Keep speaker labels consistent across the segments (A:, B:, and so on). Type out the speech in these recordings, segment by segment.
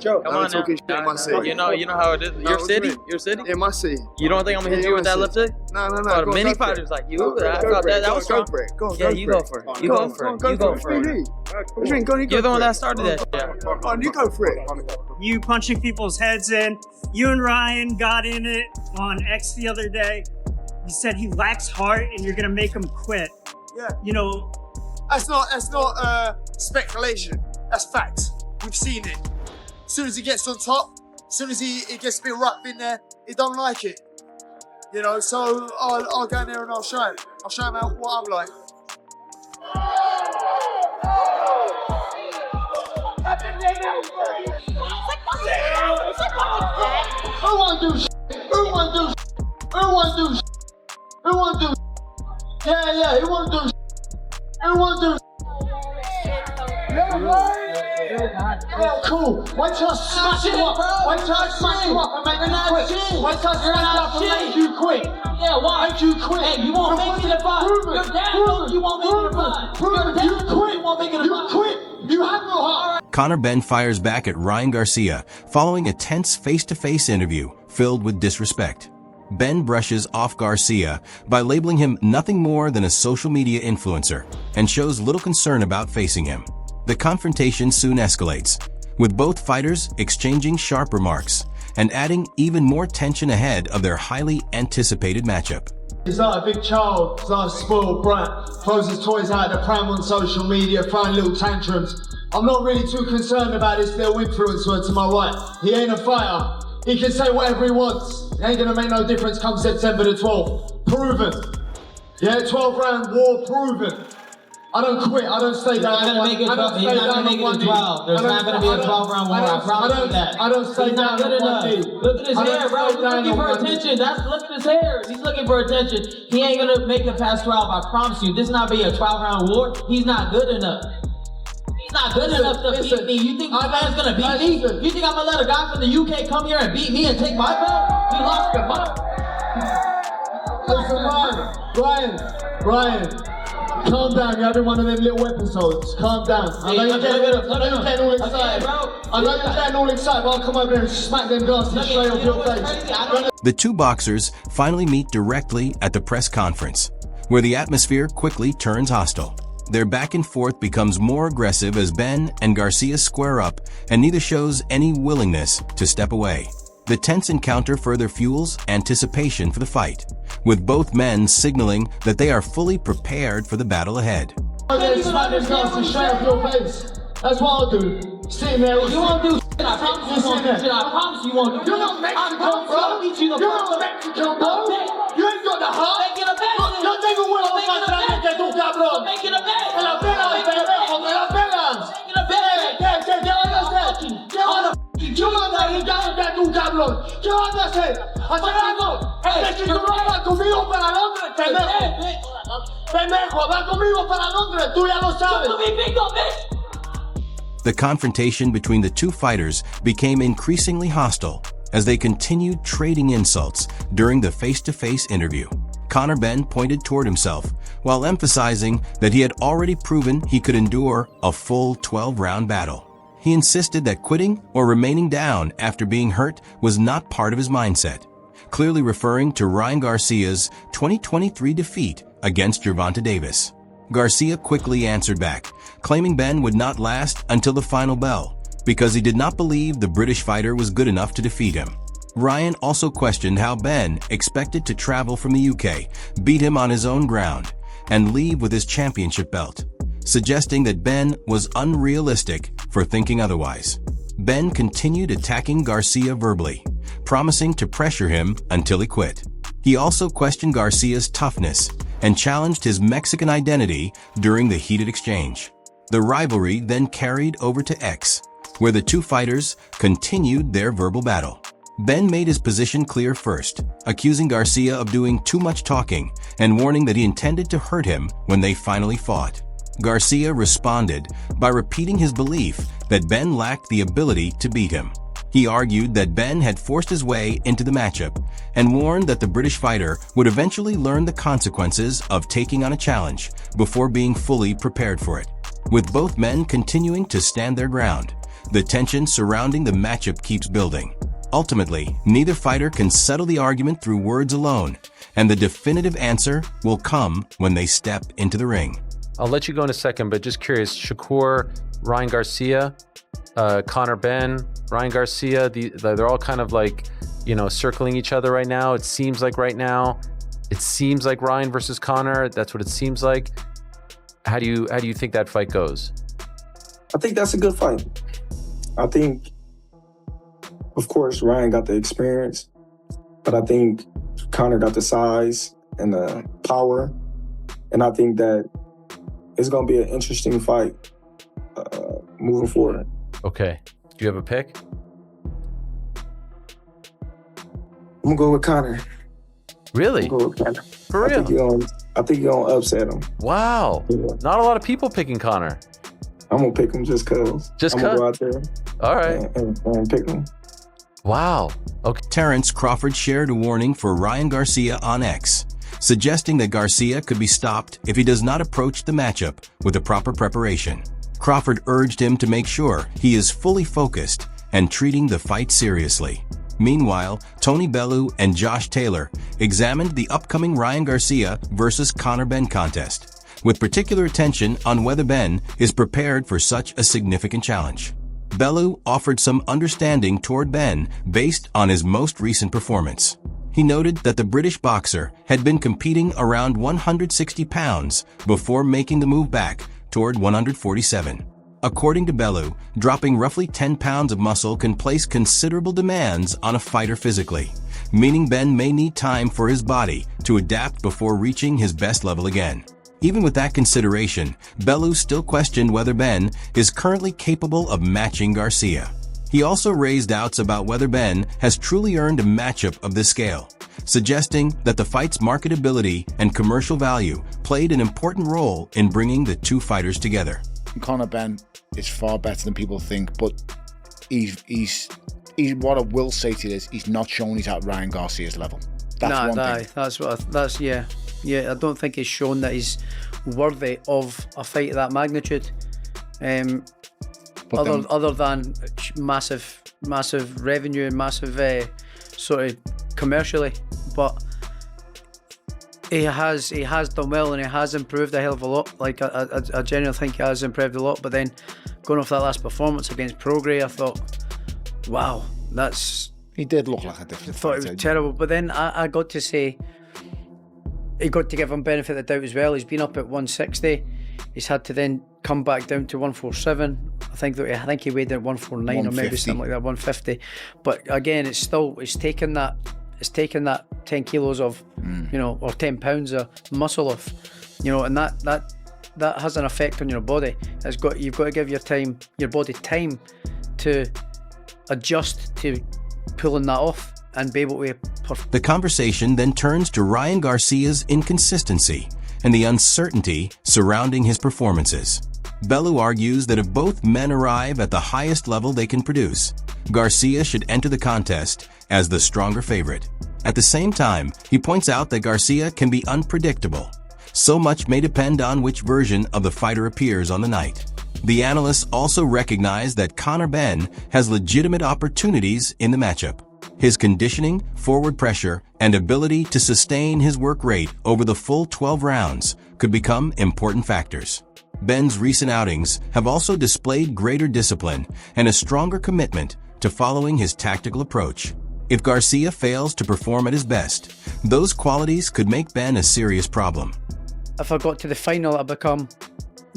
A: joke.
B: Come on now.
A: Talking shit in my city.
B: You know how it is.
A: No,
B: Your
A: what
B: city?
A: you mean?
B: Your city?
A: In my city.
B: You don't think I'm gonna hit you with that left hook?
A: No.
B: Oh, many fighters like you. I thought that was
A: go
B: strong.
A: for it. Go on,
B: Yeah,
A: go
B: you
A: for
B: go
A: it.
B: for it.
A: Go
B: You
A: on,
B: go for it.
A: go
B: You go
A: for
B: for it.
A: What you mean? Go on,
B: You're the one
A: for
B: that
A: it.
B: started that shit.
A: Come on, you go for it.
C: You punching people's heads in. You and Ryan got in it on X the other day. You said he lacks heart and you're gonna make him quit.
D: Yeah.
C: You know,
D: That's not speculation. That's facts. We've seen it. As soon as he gets on top, as soon as he gets a bit rough in there, he don't like it. You know, so I'll go in there and I'll show him. I'll show him what I'm like.
E: Who wanna do shit? Who wanna do shit? Who wanna do shit? Who wanna do shit? Yeah, who wanna do shit? Who wanna do shit? Yeah, cool. Wait till I smash you up. Wait till I smash you up and make you quit. Wait till I smash you up and make you quit.
F: Yeah, why?
E: Make you quit.
F: Hey, you won't make me the fight. Your dad knows you won't make me the fight. Your dad knows you won't make me the fight.
E: You quit. You have no heart.
G: Conor Benn fires back at Ryan Garcia following a tense face-to-face interview filled with disrespect. Ben brushes off Garcia by labeling him nothing more than a social media influencer and shows little concern about facing him. The confrontation soon escalates, with both fighters exchanging sharp remarks and adding even more tension ahead of their highly anticipated matchup.
E: He's like a big child, he's like a spoiled brat, throws his toys out of the pram on social media, throwing little tantrums. I'm not really too concerned about this little influencer to my right. He ain't a fighter. He can say whatever he wants. It ain't gonna make no difference come September the 12th. Proven. Yeah, 12-round war proven. I don't quit, I don't stay down.
F: He's not gonna make it 12. He's not gonna make it to 12. There's not gonna be a 12-round war. I promise you that.
E: I don't stay down
F: good
E: on one
F: enough.
E: knee.
F: Look at his hair, bro. He's looking for attention. Look at his hair. He's looking for attention. He ain't gonna make it past 12. I promise you. This not be a 12-round war. He's not good enough. He's not good enough to beat me. You think my man's gonna beat me? You think I'm gonna let a guy from the UK come here and beat me and take my belt? He lost your mind.
E: Listen, Ryan. Calm down, you're having one of them little episodes. Calm down. I know you're getting all excited. I know you're getting all excited, but I'll come over there and smack them glasses straight off your face.
G: The two boxers finally meet directly at the press conference, where the atmosphere quickly turns hostile. Their back and forth becomes more aggressive as Ben and Garcia square up, and neither shows any willingness to step away. The tense encounter further fuels anticipation for the fight, with both men signaling that they are fully prepared for the battle ahead.
E: Smack them glasses straight off your face. That's what I'll do. Sitting there.
F: You won't do shit. I promise you won't do shit. I promise you won't do shit.
E: You're not Mexican, bro. You're not Mexican, bro. You ain't got the heart.
F: Making a bet.
E: Yo tengo huevos más grandes que tú, cabrón.
F: Making a bet.
E: Me la pelas, pendejo, me la pelas.
F: Making a bet.
E: ¿Qué vas a hacer? ¿Qué vas a hacer? Yo mando a gritar de tu cabrón. ¿Qué vas a hacer? ¿Hacer algo? Si tú no vas conmigo para Londres, pendejo. Pendejo, va conmigo para Londres, tú ya lo sabes.
G: The confrontation between the two fighters became increasingly hostile as they continued trading insults during the face-to-face interview. Conor Benn pointed toward himself while emphasizing that he had already proven he could endure a full 12-round battle. He insisted that quitting or remaining down after being hurt was not part of his mindset, clearly referring to Ryan Garcia's 2023 defeat against Gervonta Davis. Garcia quickly answered back, claiming Ben would not last until the final bell because he did not believe the British fighter was good enough to defeat him. Ryan also questioned how Ben expected to travel from the UK, beat him on his own ground, and leave with his championship belt, suggesting that Ben was unrealistic for thinking otherwise. Ben continued attacking Garcia verbally, promising to pressure him until he quit. He also questioned Garcia's toughness and challenged his Mexican identity during the heated exchange. The rivalry then carried over to X, where the two fighters continued their verbal battle. Ben made his position clear first, accusing Garcia of doing too much talking and warning that he intended to hurt him when they finally fought. Garcia responded by repeating his belief that Ben lacked the ability to beat him. He argued that Ben had forced his way into the matchup and warned that the British fighter would eventually learn the consequences of taking on a challenge before being fully prepared for it. With both men continuing to stand their ground, the tension surrounding the matchup keeps building. Ultimately, neither fighter can settle the argument through words alone, and the definitive answer will come when they step into the ring.
H: I'll let you go in a second, but just curious, Shakur, Ryan Garcia, Conor Benn, Ryan Garcia, they're all kind of like, you know, circling each other right now. It seems like right now, it seems like Ryan versus Conor. That's what it seems like. How do you think that fight goes?
I: I think that's a good fight. I think, of course, Ryan got the experience, but I think Conor got the size and the power, and I think that it's going to be an interesting fight moving forward.
H: Okay. Do you have a pick?
I: I'm going to go with Conor.
H: Really?
I: I'm going to go with Conor.
H: For real?
I: I think you're going to upset him.
H: Wow.
I: Yeah.
H: Not a lot of people picking Conor.
I: I'm going to pick him just because.
H: Just
I: I'm going to go out there
H: all right.
I: and pick him.
H: Wow. Okay.
G: Terrence Crawford shared a warning for Ryan Garcia on X, suggesting that Garcia could be stopped if he does not approach the matchup with the proper preparation. Crawford urged him to make sure he is fully focused and treating the fight seriously. Meanwhile, Tony Bellew and Josh Taylor examined the upcoming Ryan Garcia versus Conor Benn contest, with particular attention on whether Benn is prepared for such a significant challenge. Bellew offered some understanding toward Benn based on his most recent performance. He noted that the British boxer had been competing around 160 pounds before making the move back toward 147. According to Bellew, dropping roughly 10 pounds of muscle can place considerable demands on a fighter physically, meaning Benn may need time for his body to adapt before reaching his best level again. Even with that consideration, Bellew still questioned whether Benn is currently capable of matching Garcia. He also raised doubts about whether Benn has truly earned a matchup of this scale, suggesting that the fight's marketability and commercial value played an important role in bringing the two fighters together.
J: Conor Benn is far better than people think, but he's what I will say to you is he's not shown he's at Ryan Garcia's level. That's one thing.
B: Yeah. I don't think he's shown that he's worthy of a fight of that magnitude. Other than massive revenue and massive sort of commercially, but he has done well and he has improved a hell of a lot. Like I genuinely think he has improved a lot. But then going off that last performance against Prograis, I thought, wow,
J: he did look like a different
B: fighter. I thought it was terrible. But then I got to say, he got to give him benefit of the doubt as well. He's been up at 160. He's had to then come back down to 147. I think he weighed in at 149 or maybe something like that, 150. But again, it's taken that 10 kilos of, or 10 pounds of muscle off, and that has an effect on your body. You've got to give your body time to adjust to pulling that off and be able to
G: The conversation then turns to Ryan Garcia's inconsistency and the uncertainty surrounding his performances. Bellew argues that if both men arrive at the highest level they can produce, Garcia should enter the contest as the stronger favorite. At the same time, he points out that Garcia can be unpredictable. So much may depend on which version of the fighter appears on the night. The analysts also recognize that Conor Benn has legitimate opportunities in the matchup. His conditioning, forward pressure, and ability to sustain his work rate over the full 12 rounds could become important factors. Benn's recent outings have also displayed greater discipline and a stronger commitment to following his tactical approach. If Garcia fails to perform at his best, those qualities could make Benn a serious problem.
B: If I got to the final, I become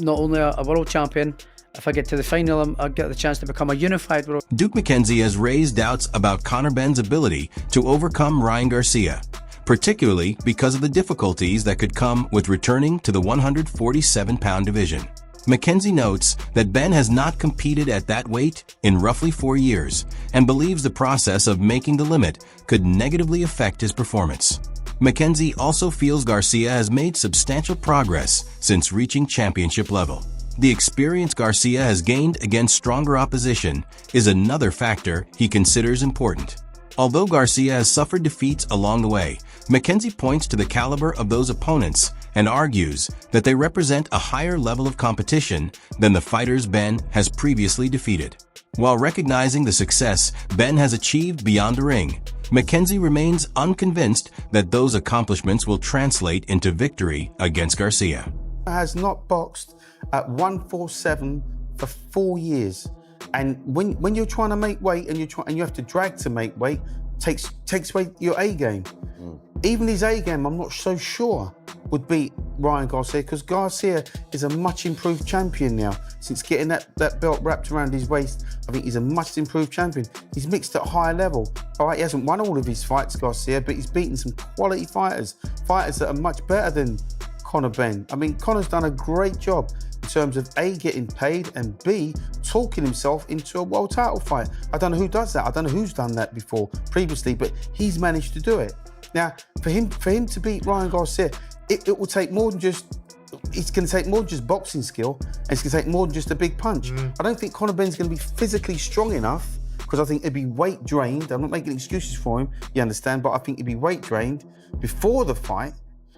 B: not only a world champion. If I get to the final, I'll get the chance to become a unified world.
G: Duke McKenzie has raised doubts about Conor Benn's ability to overcome Ryan Garcia, particularly because of the difficulties that could come with returning to the 147-pound division. McKenzie notes that Benn has not competed at that weight in roughly 4 years and believes the process of making the limit could negatively affect his performance. McKenzie also feels Garcia has made substantial progress since reaching championship level. The experience Garcia has gained against stronger opposition is another factor he considers important. Although Garcia has suffered defeats along the way, McKenzie points to the caliber of those opponents and argues that they represent a higher level of competition than the fighters Benn has previously defeated. While recognizing the success Benn has achieved beyond the ring, McKenzie remains unconvinced that those accomplishments will translate into victory against Garcia.
K: Has not boxed at 147 for 4 years, and when you're trying to make weight and you have to drag to make weight, takes away your A game. Even his A game, I'm not so sure would beat Ryan Garcia, because Garcia is a much improved champion now. Since getting that belt wrapped around his waist, I think he's a much improved champion. He's mixed at a higher level. All right, he hasn't won all of his fights, Garcia, but he's beaten some quality fighters that are much better than Conor Benn. I mean, Conor's done a great job in terms of A, getting paid, and B, talking himself into a world title fight. I don't know who does that. I don't know who's done that previously, but he's managed to do it. Now, for him to beat Ryan Garcia, it will take more than just, it's going to take more than just boxing skill, and it's going to take more than just a big punch. I don't think Conor Benn's going to be physically strong enough, because I think he'd be weight drained. I'm not making excuses for him, you understand, but I think he'd be weight drained before the fight,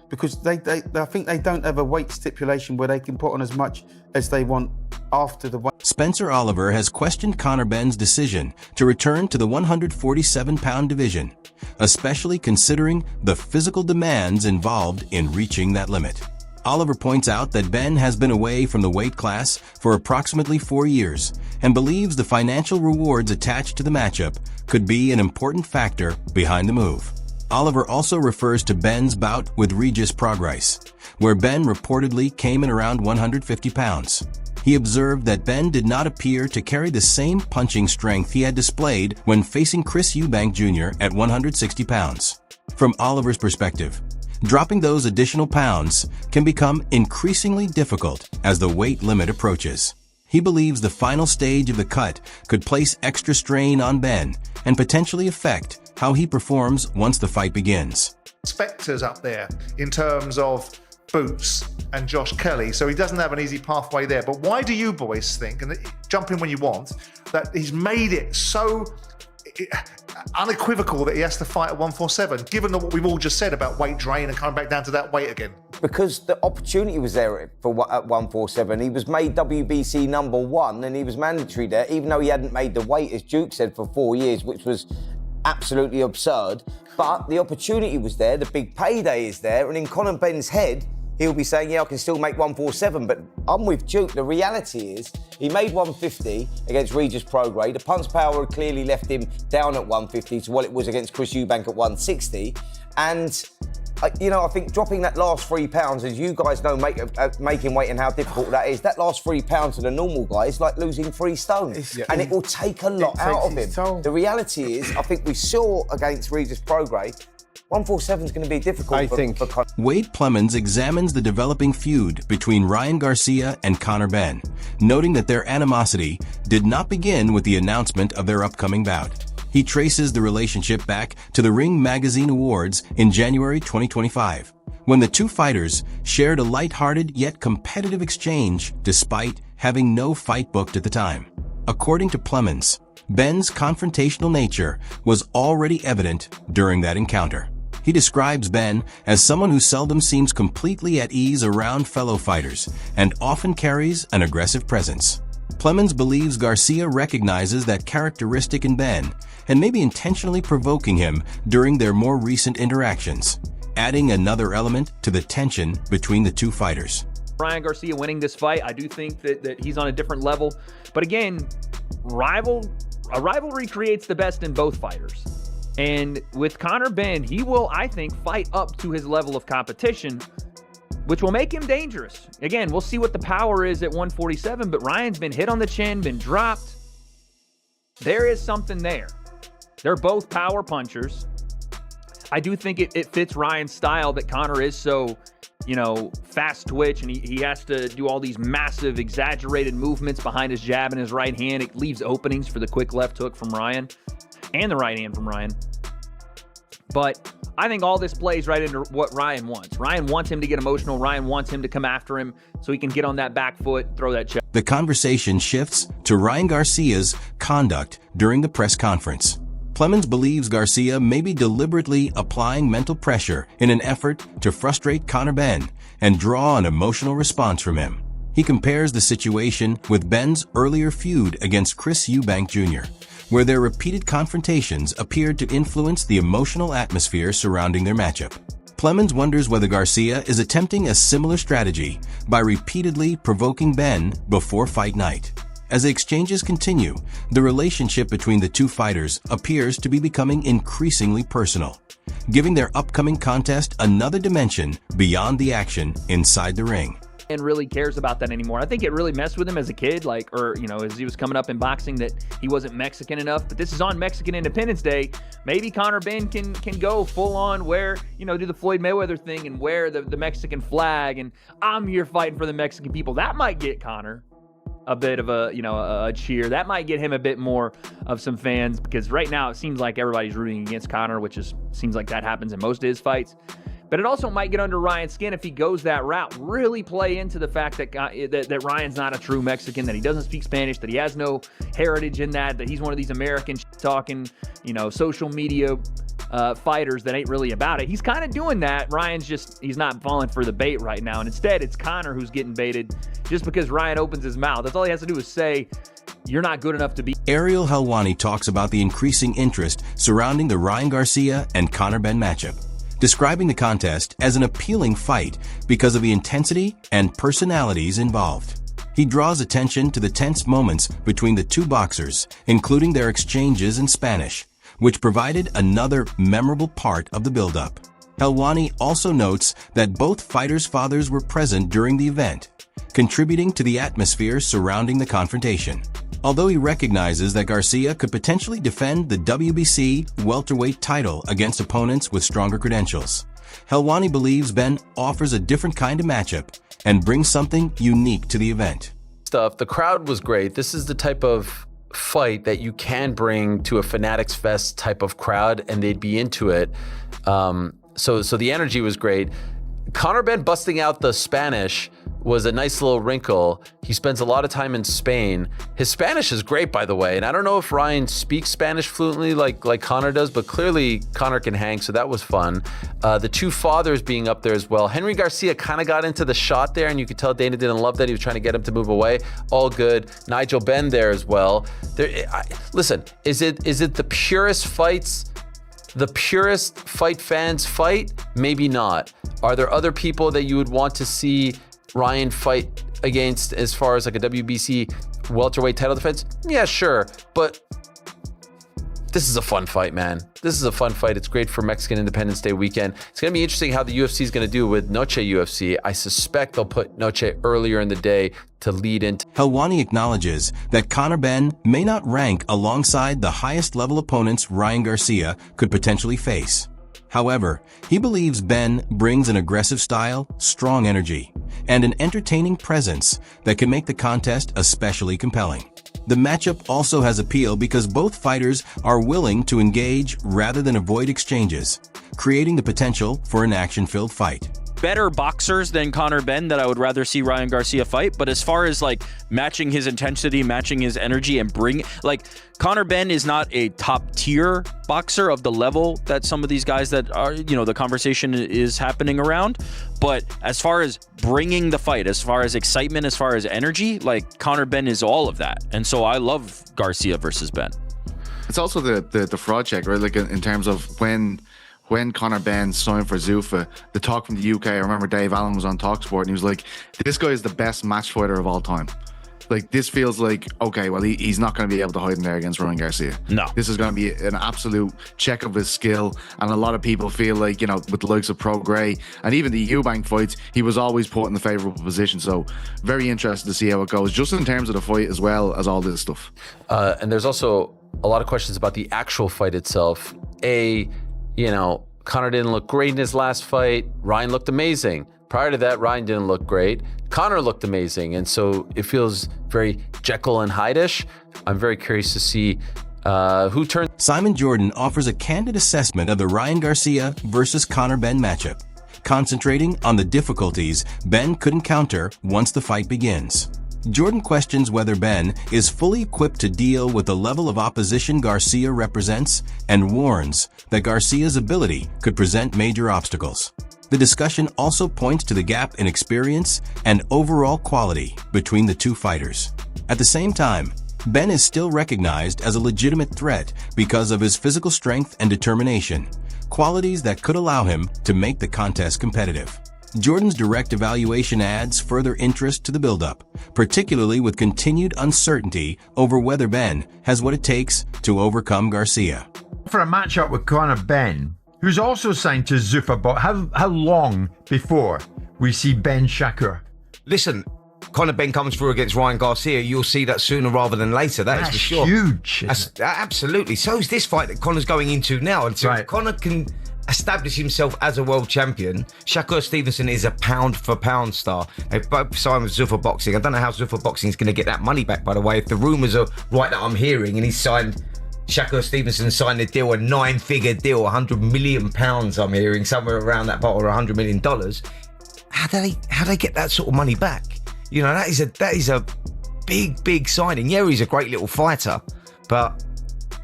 K: because I think they don't have a weight stipulation where they can put on as much as they want after the weight.
G: Spencer Oliver has questioned Conor Benn's decision to return to the 147-pound division, especially considering the physical demands involved in reaching that limit. Oliver points out that Benn has been away from the weight class for approximately 4 years and believes the financial rewards attached to the matchup could be an important factor behind the move. Oliver also refers to Benn's bout with Regis Prograis, where Benn reportedly came in around 150 pounds. He observed that Benn did not appear to carry the same punching strength he had displayed when facing Chris Eubank Jr. at 160 pounds. From Oliver's perspective, dropping those additional pounds can become increasingly difficult as the weight limit approaches. He believes the final stage of the cut could place extra strain on Benn and potentially affect how he performs once the fight begins.
L: Spectres up there in terms of Boots and Josh Kelly, so he doesn't have an easy pathway there. But why do you boys think, and jump in when you want, that he's made it so unequivocal that he has to fight at 147, given what we've all just said about weight drain and coming back down to that weight again?
M: Because the opportunity was there at 147. He was made WBC #1 and he was mandatory there, even though he hadn't made the weight, as Duke said, for 4 years, which was absolutely absurd. But the opportunity was there, the big payday is there, and in Conor Benn's head, he'll be saying, yeah, I can still make 147, but I'm with Duke. The reality is he made 150 against Regis Prograis. The punch power had clearly left him down at 150 to what it was against Chris Eubank at 160. And, I think dropping that last 3 pounds, as you guys know, making weight and how difficult that is, that last 3 pounds to the normal guy is like losing 3 stone. And it will take a lot out of him. The reality is, I think we saw against Regis Prograis, 147 is going to be difficult for Conor.
G: Wade Plemons examines the developing feud between Ryan Garcia and Conor Benn, noting that their animosity did not begin with the announcement of their upcoming bout. He traces the relationship back to the Ring Magazine Awards in January 2025, when the two fighters shared a lighthearted yet competitive exchange despite having no fight booked at the time. According to Plemons, Benn's confrontational nature was already evident during that encounter. He describes Benn as someone who seldom seems completely at ease around fellow fighters and often carries an aggressive presence. Plemons believes Garcia recognizes that characteristic in Benn and may be intentionally provoking him during their more recent interactions, adding another element to the tension between the two fighters.
N: Ryan Garcia winning this fight, I do think that he's on a different level. But again, a rivalry creates the best in both fighters. And with Conor Benn, he will, I think, fight up to his level of competition, which will make him dangerous. Again, we'll see what the power is at 147, but Ryan's been hit on the chin, been dropped. There is something there. They're both power punchers. I do think it fits Ryan's style that Conor is so, fast twitch, and he has to do all these massive, exaggerated movements behind his jab and his right hand. It leaves openings for the quick left hook from Ryan and the right hand from Ryan. But I think all this plays right into what Ryan wants. Ryan wants him to get emotional. Ryan wants him to come after him so he can get on that back foot, throw that check.
G: The conversation shifts to Ryan Garcia's conduct during the press conference. Plemons believes Garcia may be deliberately applying mental pressure in an effort to frustrate Conor Benn and draw an emotional response from him. He compares the situation with Benn's earlier feud against Chris Eubank Jr., where their repeated confrontations appeared to influence the emotional atmosphere surrounding their matchup. Plemons wonders whether Garcia is attempting a similar strategy by repeatedly provoking Benn before fight night. As the exchanges continue, the relationship between the two fighters appears to be becoming increasingly personal, giving their upcoming contest another dimension beyond the action inside the ring.
N: And really cares about that anymore. I think it really messed with him as a kid, as he was coming up in boxing, that he wasn't Mexican enough. But this is on Mexican Independence Day. Maybe Conor Benn can go full on wear, do the Floyd Mayweather thing and wear the Mexican flag, and I'm here fighting for the Mexican people. That might get Conor a bit of a cheer. That might get him a bit more of some fans, because right now it seems like everybody's rooting against Conor, which seems like that happens in most of his fights. But it also might get under Ryan's skin if he goes that route. Really play into the fact that Ryan's not a true Mexican, that he doesn't speak Spanish, that he has no heritage in that he's one of these American talking, social media fighters that ain't really about it. He's kind of doing that. He's not falling for the bait right now. And instead, it's Conor who's getting baited just because Ryan opens his mouth. That's all he has to do is say, you're not good enough to be.
G: Ariel Helwani talks about the increasing interest surrounding the Ryan Garcia and Conor Benn matchup, describing the contest as an appealing fight because of the intensity and personalities involved. He draws attention to the tense moments between the two boxers, including their exchanges in Spanish, which provided another memorable part of the build-up. Helwani also notes that both fighters' fathers were present during the event, contributing to the atmosphere surrounding the confrontation. Although he recognizes that Garcia could potentially defend the WBC welterweight title against opponents with stronger credentials, Helwani believes Benn offers a different kind of matchup and brings something unique to the event.
H: The crowd was great. This is the type of fight that you can bring to a Fanatics Fest type of crowd, and they'd be into it. So the energy was great. Conor Benn busting out the Spanish was a nice little wrinkle. He spends a lot of time in Spain. His Spanish is great, by the way, and I don't know if Ryan speaks Spanish fluently like Conor does, but clearly Conor can hang, so that was fun. The two fathers being up there as well. Henry Garcia kind of got into the shot there, and you could tell Dana didn't love that. He was trying to get him to move away. All good. Nigel Benn there as well. Listen, is it the purest fights? The purest fight fans fight? Maybe not. Are there other people that you would want to see Ryan fight against as far as like a WBC welterweight title defense? Yeah, sure. But this is a fun fight, man. This is a fun fight. It's great for Mexican Independence Day weekend. It's going to be interesting how the UFC is going to do with Noche UFC. I suspect they'll put Noche earlier in the day to lead into.
G: Helwani acknowledges that Conor Benn may not rank alongside the highest level opponents Ryan Garcia could potentially face. However, he believes Benn brings an aggressive style, strong energy, and an entertaining presence that can make the contest especially compelling. The matchup also has appeal because both fighters are willing to engage rather than avoid exchanges, creating the potential for an action-filled fight.
O: Better boxers than Conor Benn that I would rather see Ryan Garcia fight, but as far as like matching his intensity, matching his energy, and Conor Benn is not a top tier boxer of the level that some of these guys that are, the conversation is happening around. But as far as bringing the fight, as far as excitement, as far as energy, Conor Benn is all of that. And so I love Garcia versus Benn.
P: It's also the fraud check, right? Like in terms of when Conor Benn signed for Zuffa, the talk from the UK, I remember Dave Allen was on TalkSport and he was like, this guy is the best match fighter of all time. Like, this feels like, okay, well, he's not going to be able to hide in there against Ryan Garcia.
O: No.
P: This is going to be an absolute check of his skill. And a lot of people feel like, with the likes of Pro Gray and even the Eubank fights, he was always put in the favourable position. So very interested to see how it goes, just in terms of the fight as well as all this stuff.
H: And there's also a lot of questions about the actual fight itself. Conor didn't look great in his last fight. Ryan looked amazing. Prior to that, Ryan didn't look great. Conor looked amazing. And so it feels very Jekyll and Hyde-ish. I'm very curious to see who turns.
G: Simon Jordan offers a candid assessment of the Ryan Garcia versus Conor Benn matchup, concentrating on the difficulties Benn could encounter once the fight begins. Jordan questions whether Ben is fully equipped to deal with the level of opposition Garcia represents and warns that Garcia's ability could present major obstacles. The discussion also points to the gap in experience and overall quality between the two fighters. At the same time, Ben is still recognized as a legitimate threat because of his physical strength and determination, qualities that could allow him to make the contest competitive. Jordan's direct evaluation adds further interest to the build-up, particularly with continued uncertainty over whether Ben has what it takes to overcome Garcia.
Q: For a matchup with Conor Benn, who's also signed to Zuffa, but how long before we see Ben Shakur?
R: Listen, Conor Benn comes through against Ryan Garcia, you'll see that sooner rather than later. That's for sure.
Q: Huge.
R: Absolutely. So is this fight that Conor's going into now. Until Conor can establish himself as a world champion, Shakur Stevenson is a pound-for-pound star. They've both signed with Zuffa Boxing. I don't know how Zuffa Boxing is going to get that money back, by the way. If the rumours are right that I'm hearing, and Shakur Stevenson signed a deal, a 9-figure deal, £100 million I'm hearing, somewhere around that part, or $100 million. How do they get that sort of money back? You know, that is a big signing. Yeah, he's a great little fighter, but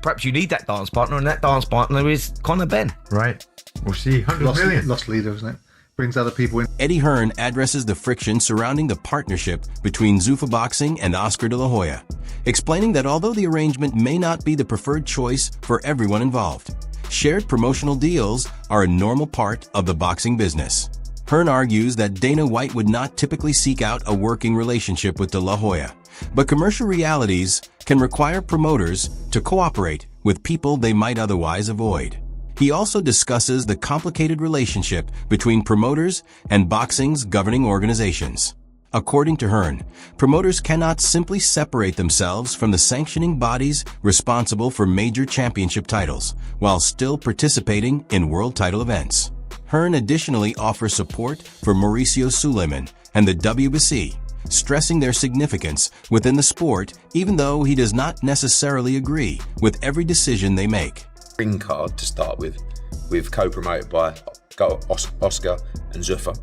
R: perhaps you need that dance partner, and that dance partner is Conor Benn.
Q: Right. We'll see. 100 million.
L: Lost leader, isn't it? Brings other people in.
G: Eddie Hearn addresses the friction surrounding the partnership between Zuffa Boxing and Oscar de la Hoya, explaining that although the arrangement may not be the preferred choice for everyone involved, shared promotional deals are a normal part of the boxing business. Hearn argues that Dana White would not typically seek out a working relationship with de la Hoya, but commercial realities can require promoters to cooperate with people they might otherwise avoid. He also discusses the complicated relationship between promoters and boxing's governing organizations. According to Hearn, promoters cannot simply separate themselves from the sanctioning bodies responsible for major championship titles while still participating in world title events. Hearn additionally offers support for Mauricio Suleiman and the WBC, stressing their significance within the sport even though he does not necessarily agree with every decision they make.
S: Ring card to start with co-promoted by Oscar and Zuffa.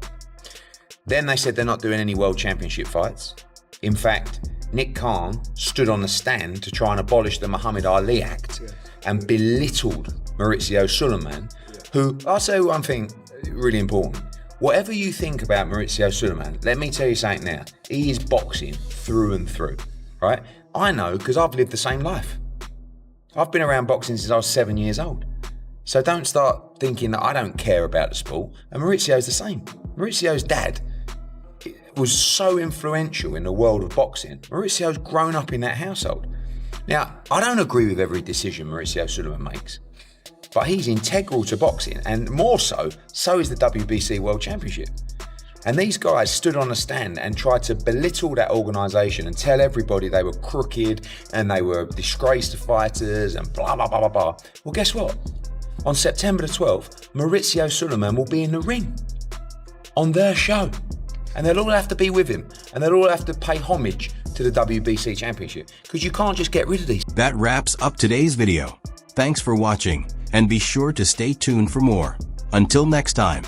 S: Then they said they're not doing any world championship fights. In fact, Nick Khan stood on the stand to try and abolish the Muhammad Ali Act and belittled Mauricio Suleiman, who, I'll say one thing really important. Whatever you think about Mauricio Suleiman, let me tell you something now. He is boxing through and through, right? I know because I've lived the same life. I've been around boxing since I was 7 years old. So don't start thinking that I don't care about the sport. And Mauricio's the same. Mauricio's dad was so influential in the world of boxing. Mauricio's grown up in that household. Now, I don't agree with every decision Mauricio Suleiman makes, but he's integral to boxing, and more so is the WBC World Championship. And these guys stood on a stand and tried to belittle that organisation and tell everybody they were crooked and they were disgrace to fighters and blah, blah, blah, blah, blah. Well, guess what? On September the 12th, Mauricio Suleiman will be in the ring on their show. And they'll all have to be with him. And they'll all have to pay homage to the WBC Championship, because you can't just get rid of these.
G: That wraps up today's video. Thanks for watching, and be sure to stay tuned for more. Until next time.